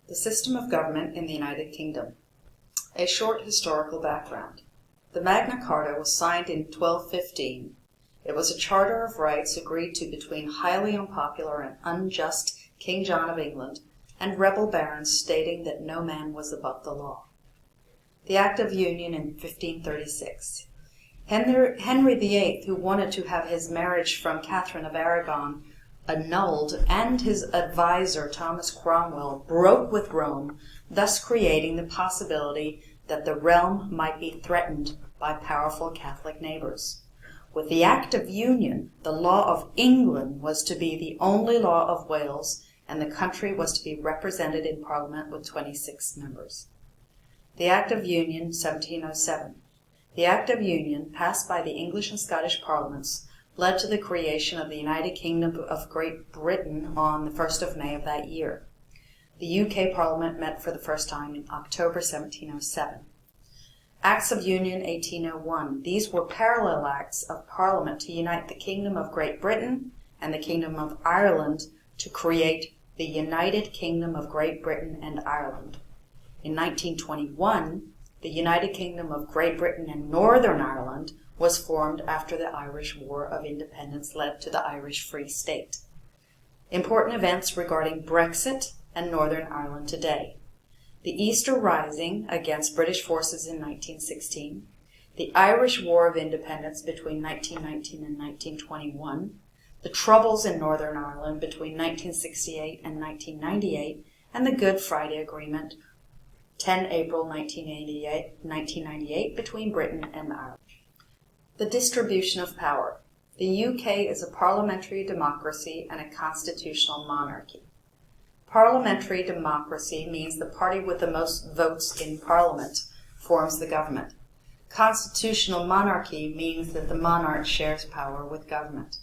The system of government in the United Kingdom. A short historical background. The Magna Carta was signed in 1215. It was a charter of rights agreed to between highly unpopular and unjust King John of England and rebel barons stating that no man was above the law. The Act of Union in 1536. Henry VIII, who wanted to have his marriage from Catherine of Aragon annulled, and his advisor Thomas Cromwell broke with Rome, thus creating the possibility that the realm might be threatened by powerful Catholic neighbors. With the Act of Union, the law of England was to be the only law of Wales, and the country was to be represented in Parliament with 26 members. The Act of Union, 1707. The Act of Union, passed by the English and Scottish Parliaments, led to the creation of the United Kingdom of Great Britain on the 1st of May of that year. The UK Parliament met for the first time in October 1707. Acts of Union 1801. These were parallel acts of Parliament to unite the Kingdom of Great Britain and the Kingdom of Ireland to create the United Kingdom of Great Britain and Ireland. In 1921, the United Kingdom of Great Britain and Northern Ireland was formed after the Irish War of Independence led to the Irish Free State. Important events regarding Brexit and Northern Ireland today. The Easter Rising against British forces in 1916, the Irish War of Independence between 1919 and 1921, the Troubles in Northern Ireland between 1968 and 1998, and the Good Friday Agreement, 10 April 1998 between Britain and Ireland. The distribution of power. The UK is a parliamentary democracy and a constitutional monarchy. Parliamentary democracy means the party with the most votes in Parliament forms the government. Constitutional monarchy means that the monarch shares power with government.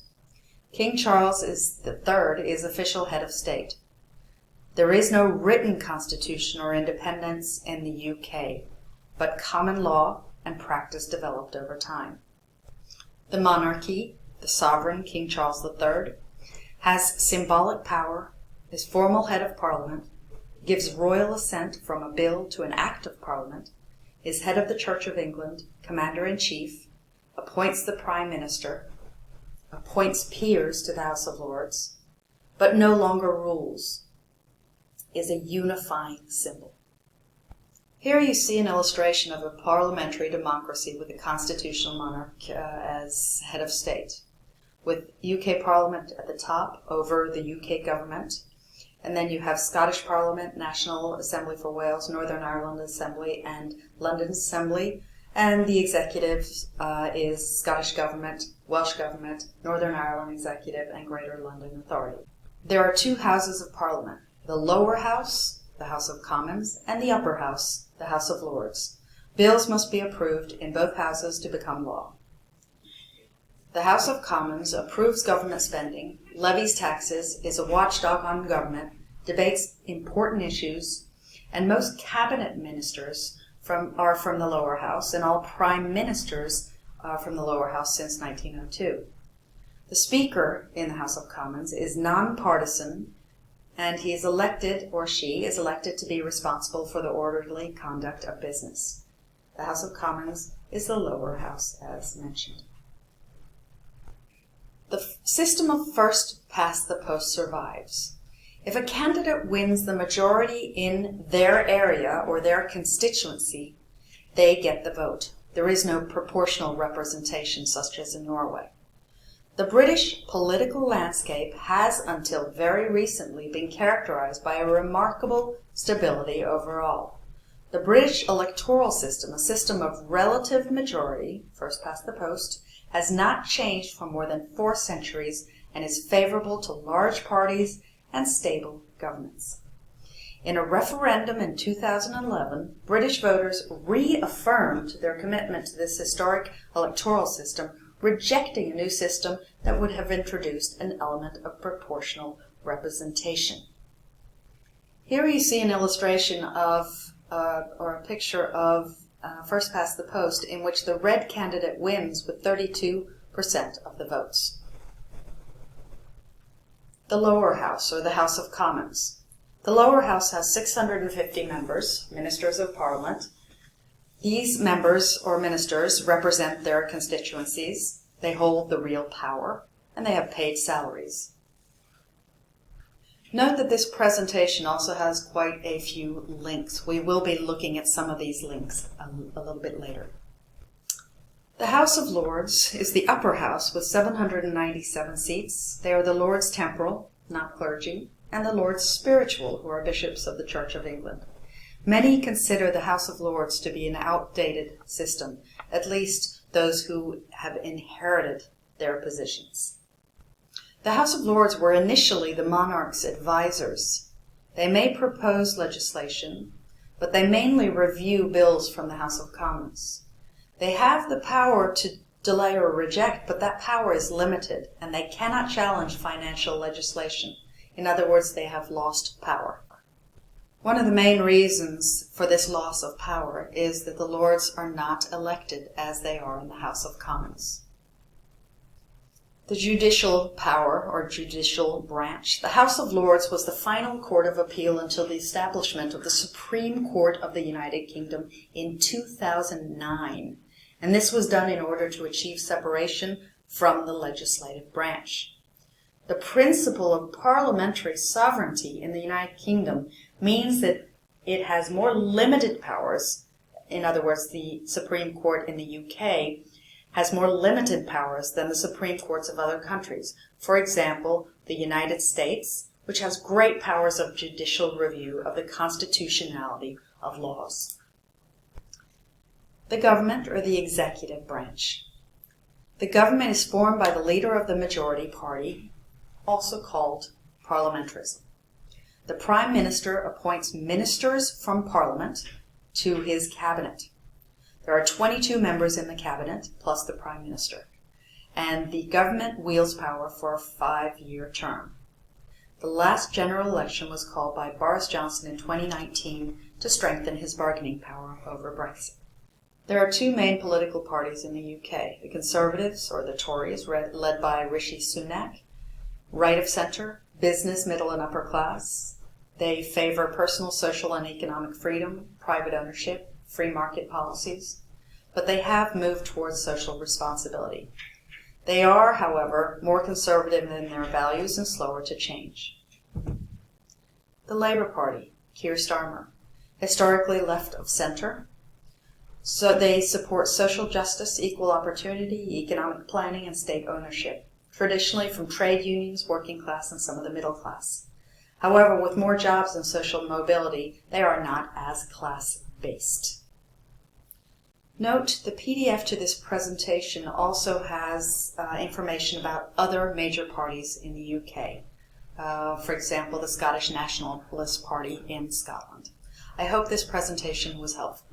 King Charles III is official head of state. There is no written constitution or independence in the UK, but common law and practice developed over time. The monarchy, the sovereign King Charles III, has symbolic power, is formal head of Parliament, gives royal assent from a bill to an act of Parliament, is head of the Church of England, commander-in-chief, appoints the Prime Minister, appoints peers to the House of Lords, but no longer rules, is a unifying symbol. Here you see an illustration of a parliamentary democracy with a constitutional monarch as head of state, with UK Parliament at the top over the UK government, and then you have Scottish Parliament, National Assembly for Wales, Northern Ireland Assembly, and London Assembly, and the executive is Scottish Government, Welsh Government, Northern Ireland Executive, and Greater London Authority. There are two houses of Parliament, the lower house, the House of Commons, and the upper house, the House of Lords. Bills must be approved in both houses to become law. The House of Commons approves government spending, levies taxes, is a watchdog on government, debates important issues, and most cabinet ministers are from the lower house, and all prime ministers are from the lower house since 1902. The Speaker in the House of Commons is nonpartisan, and he is elected, or she is elected, to be responsible for the orderly conduct of business. The House of Commons is the lower house, as mentioned. The system of first past the post survives. If a candidate wins the majority in their area or their constituency, they get the vote. There is no proportional representation such as in Norway. The British political landscape has until very recently been characterized by a remarkable stability overall. The British electoral system, a system of relative majority, first past the post, has not changed for more than 4 centuries and is favorable to large parties and stable governments. In a referendum in 2011, British voters reaffirmed their commitment to this historic electoral system, rejecting a new system that would have introduced an element of proportional representation. Here you see an illustration of, or a picture of first past the post, in which the red candidate wins with 32% of the votes. The lower house, or the House of Commons. The lower house has 650 members, ministers of parliament. These members or ministers represent their constituencies. They hold the real power, and they have paid salaries. Note that this presentation also has quite a few links. We will be looking at some of these links a little bit later. The House of Lords is the upper house with 797 seats. They are the Lords Temporal, not clergy, and the Lords Spiritual, who are bishops of the Church of England. Many consider the House of Lords to be an outdated system, at least those who have inherited their positions. The House of Lords were initially the monarch's advisors. They may propose legislation, but they mainly review bills from the House of Commons. They have the power to delay or reject, but that power is limited, and they cannot challenge financial legislation. In other words, they have lost power. One of the main reasons for this loss of power is that the Lords are not elected as they are in the House of Commons. The judicial power, or judicial branch. The House of Lords was the final court of appeal until the establishment of the Supreme Court of the United Kingdom in 2009. And this was done in order to achieve separation from the legislative branch. The principle of parliamentary sovereignty in the United Kingdom means that it has more limited powers. In other words, the Supreme Court in the UK has more limited powers than the Supreme Courts of other countries. For example, the United States, which has great powers of judicial review of the constitutionality of laws. The government, or the executive branch. The government is formed by the leader of the majority party, also called parliamentarism. The Prime Minister appoints ministers from Parliament to his cabinet. There are 22 members in the cabinet, plus the Prime Minister, and the government wields power for a 5-year term. The last general election was called by Boris Johnson in 2019 to strengthen his bargaining power over Brexit. There are two main political parties in the UK, the Conservatives, or the Tories, led by Rishi Sunak, right of centre, business, middle and upper class. They favor personal, social and economic freedom, private ownership, free market policies, but they have moved towards social responsibility. They are, however, more conservative in their values and slower to change. The Labour Party, Keir Starmer, historically left of centre, so they support social justice, equal opportunity, economic planning, and state ownership, traditionally from trade unions, working class, and some of the middle class. However, with more jobs and social mobility, they are not as class-based. Note, the PDF to this presentation also has information about other major parties in the UK. For example, the Scottish Nationalist Party in Scotland. I hope this presentation was helpful.